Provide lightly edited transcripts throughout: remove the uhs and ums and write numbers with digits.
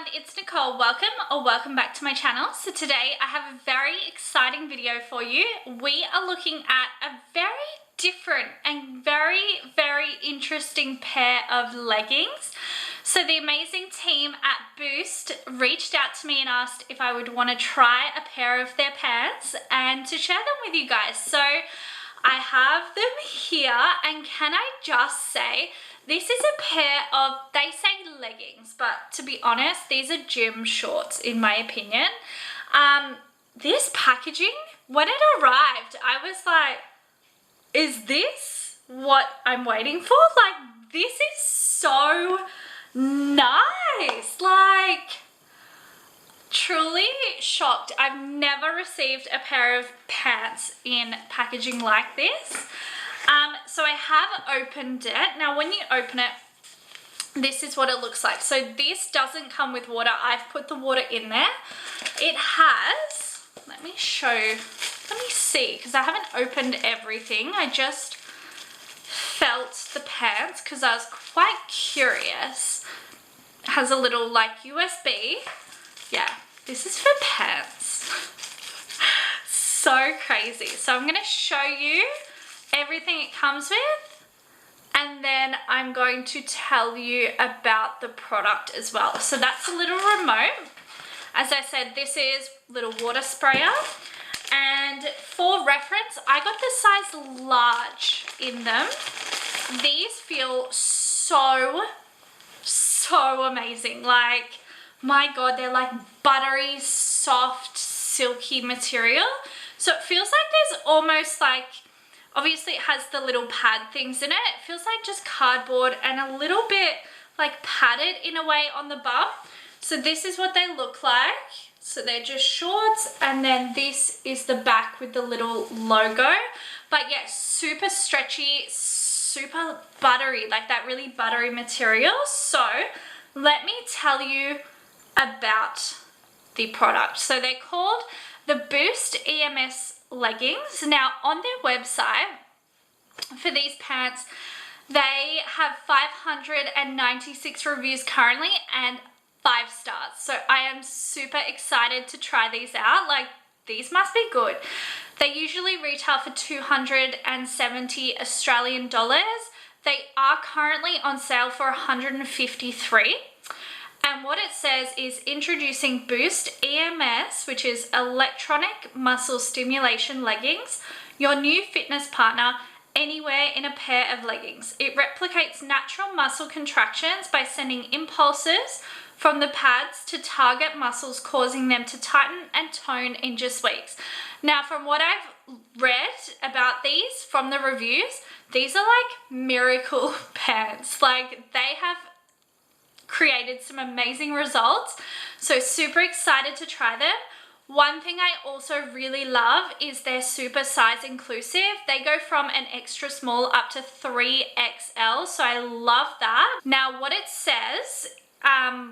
everyone, it's Nicole. Welcome back to my channel. So today I have a very exciting video for you. We are looking at a very different and very interesting pair of leggings. So the amazing team at Boost reached out to me and asked if I would want to try a pair of their pants and to share them with you guys. So I have them here, and can I just say, this is a pair of, they say leggings, but to be honest, these are gym shorts in my opinion. This packaging, when it arrived, I was like, is this what I'm waiting for? Like, this is so nice. Like, truly shocked. I've never received a pair of pants in packaging like this. So I have opened it. Now when you open it, this is what it looks like. So this doesn't come with water. I've put the water in there. It has, let me see, because I haven't opened everything. I just felt the pants because I was quite curious. It has a little like USB. Yeah, this is for pants. So crazy. So I'm going to show you everything it comes with, and then I'm going to tell you about the product as well. So that's a little remote. As I said, this is little water sprayer, and for reference, I got the size large in them. These feel so amazing. Like, my God, they're like buttery, soft, silky material. So it feels like there's almost like, obviously it has the little pad things in it. It feels like just cardboard and a little bit like padded in a way on the bum. So this is what they look like. So they're just shorts, and then this is the back with the little logo. But yeah, super stretchy, super buttery, like that really buttery material. So let me tell you about the product. So they're called the Boost EMS leggings. Now on their website for these pants, they have 596 reviews currently and 5 stars. So I am super excited to try these out. Like, these must be good. They usually retail for 270 Australian dollars. They are currently on sale for 153. And what it says is introducing Boost EMS, which is electronic muscle stimulation leggings, your new fitness partner anywhere in a pair of leggings. It replicates natural muscle contractions by sending impulses from the pads to target muscles, causing them to tighten and tone in just weeks. Now, from what I've read about these from the reviews, these are like miracle pants. Like, they have created some amazing results. So super excited to try them. One thing I also really love is they're super size inclusive. They go from an extra small up to 3XL. So I love that. Now what it says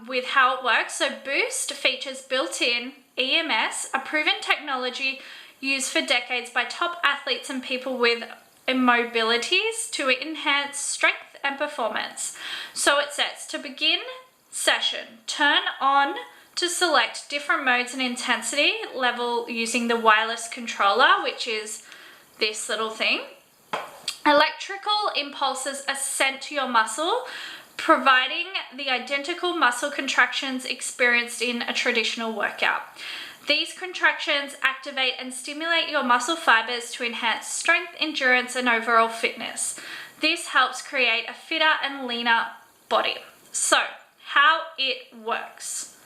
with how it works. So Boost features built-in EMS, a proven technology used for decades by top athletes and people with immobilities to enhance strength and performance. So it says, to begin session, turn on to select different modes and intensity level using the wireless controller, which is this little thing. Electrical impulses are sent to your muscle, providing the identical muscle contractions experienced in a traditional workout. These contractions activate and stimulate your muscle fibers to enhance strength, endurance, and overall fitness. This helps create a fitter and leaner body. So, how it works.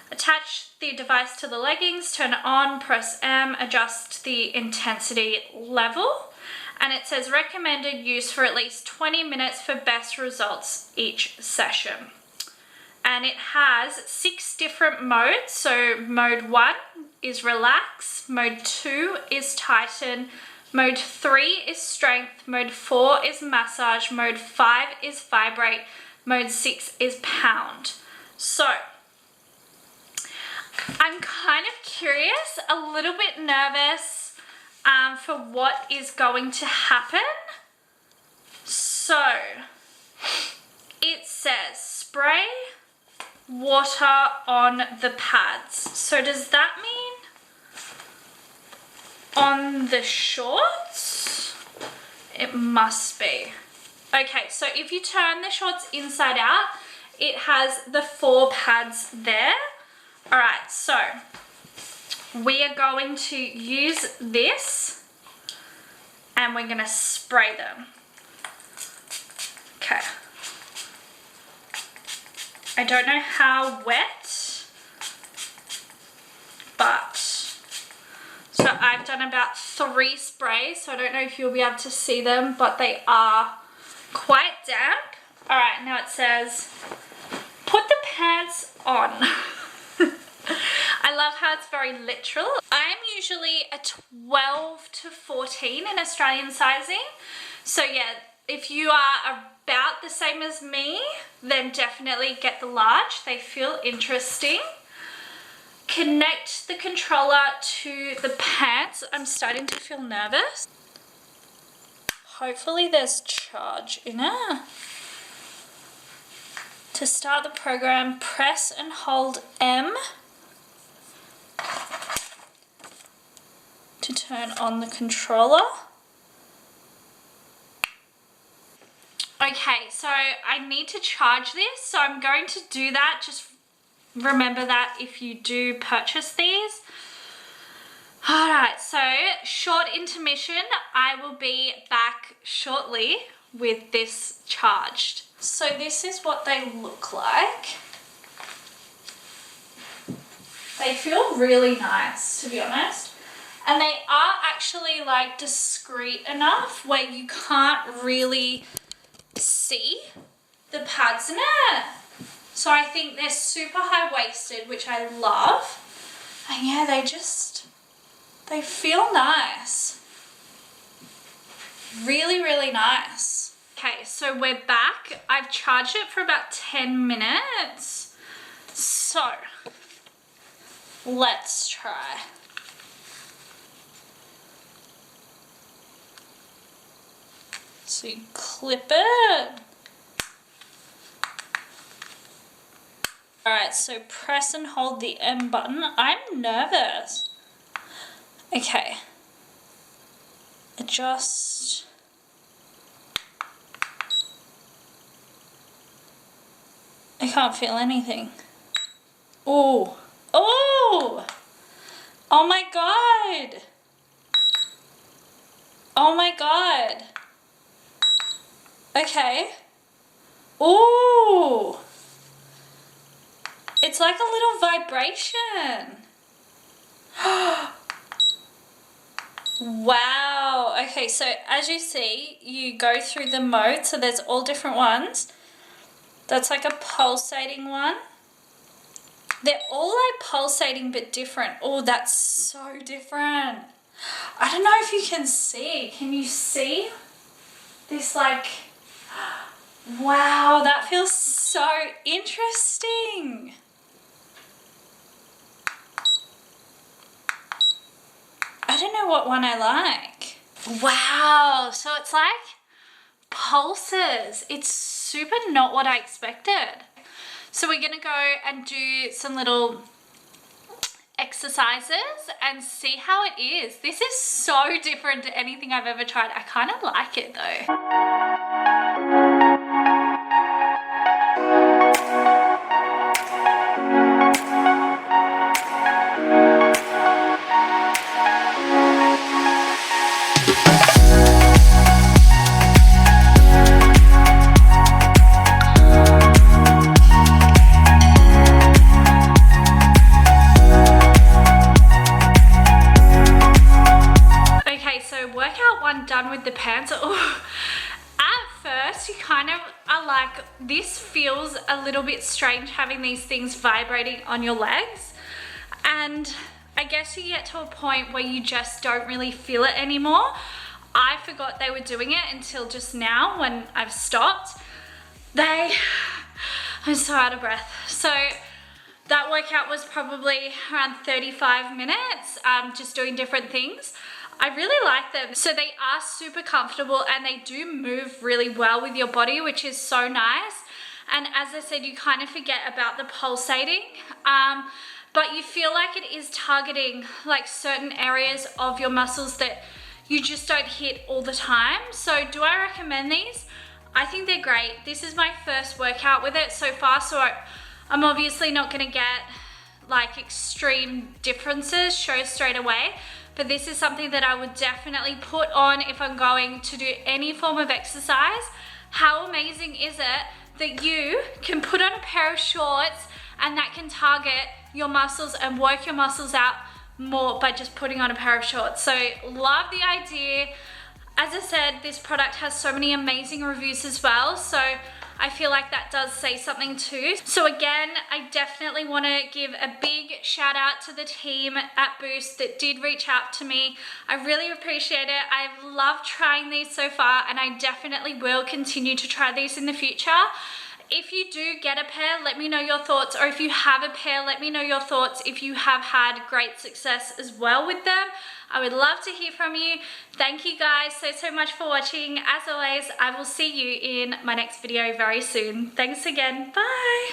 Attach the device to the leggings, turn it on, press M, adjust the intensity level, and it says recommended use for at least 20 minutes for best results each session. And it has 6 different modes. So mode 1 is relax, mode 2 is tighten, mode 3 is strength, mode 4 is massage, mode 5 is vibrate, mode 6 is pound. So I'm kind of curious, a little bit nervous for what is going to happen. So it says spray water on the pads. So does that mean on the shorts? It must be. Okay, so if you turn the shorts inside out, it has the 4 pads there. All right, so we are going to use this and we're gonna spray them. Okay. I don't know how wet, but so I've done about 3 sprays, so I don't know if you'll be able to see them, but they are quite damp. All right, now it says, put the pants on. I love how it's very literal. I'm usually a 12 to 14 in Australian sizing. So yeah, if you are about the same as me, then definitely get the large. They feel interesting. Connect the controller to the pants. I'm starting to feel nervous. Hopefully there's charge in it. To start the program, press and hold M to turn on the controller. Okay, so I need to charge this, so I'm going to do that. Just remember that if you do purchase these. All right, so short intermission. I will be back shortly with this charged. So this is what they look like. They feel really nice, to be honest. And they are actually like discreet enough where you can't really see the pads in it. So I think they're super high-waisted, which I love. And yeah, they feel nice. Really, really nice. Okay, so we're back. I've charged it for about 10 minutes. So let's try. So you clip it. Alright, so press and hold the M button. I'm nervous. Okay. Adjust. I can't feel anything. Oh. Oh! Oh my god! Oh my god! Okay. Ooh! It's like a little vibration. Wow. Okay, so as you see, you go through the mode. So there's all different ones. That's like a pulsating one. They're all like pulsating but different. Oh, that's so different. I don't know if you can see. Can you see this like... Wow, that feels so interesting. I don't know what one I like. Wow, so it's like pulses. It's super not what I expected. So we're gonna go and do some little exercises and see how it is. This is so different to anything I've ever tried. I kind of like it though. Done with the pants. Oh, at first you kind of are like, this feels a little bit strange having these things vibrating on your legs, and I guess you get to a point where you just don't really feel it anymore. I forgot they were doing it until just now when I've stopped. I'm so out of breath. So that workout was probably around 35 minutes, just doing different things. I really like them. So they are super comfortable and they do move really well with your body, which is so nice. and as I said, you kind of forget about the pulsating, but you feel like it is targeting like certain areas of your muscles that you just don't hit all the time. So do I recommend these? I think they're great. This is my first workout with it so far, so I'm obviously not gonna get like extreme differences show straight away, but this is something that I would definitely put on if I'm going to do any form of exercise. How amazing is it that you can put on a pair of shorts and that can target your muscles and work your muscles out more by just putting on a pair of shorts? So love the idea. As I said, this product has so many amazing reviews as well, so I feel like that does say something too. So again, I definitely want to give a big shout out to the team at Boost that did reach out to me. I really appreciate it. I've loved trying these so far, and I definitely will continue to try these in the future. If you do get a pair, let me know your thoughts, or if you have a pair, let me know your thoughts if you have had great success as well with them. I would love to hear from you. Thank you guys so much for watching. As always, I will see you in my next video very soon. Thanks again. Bye.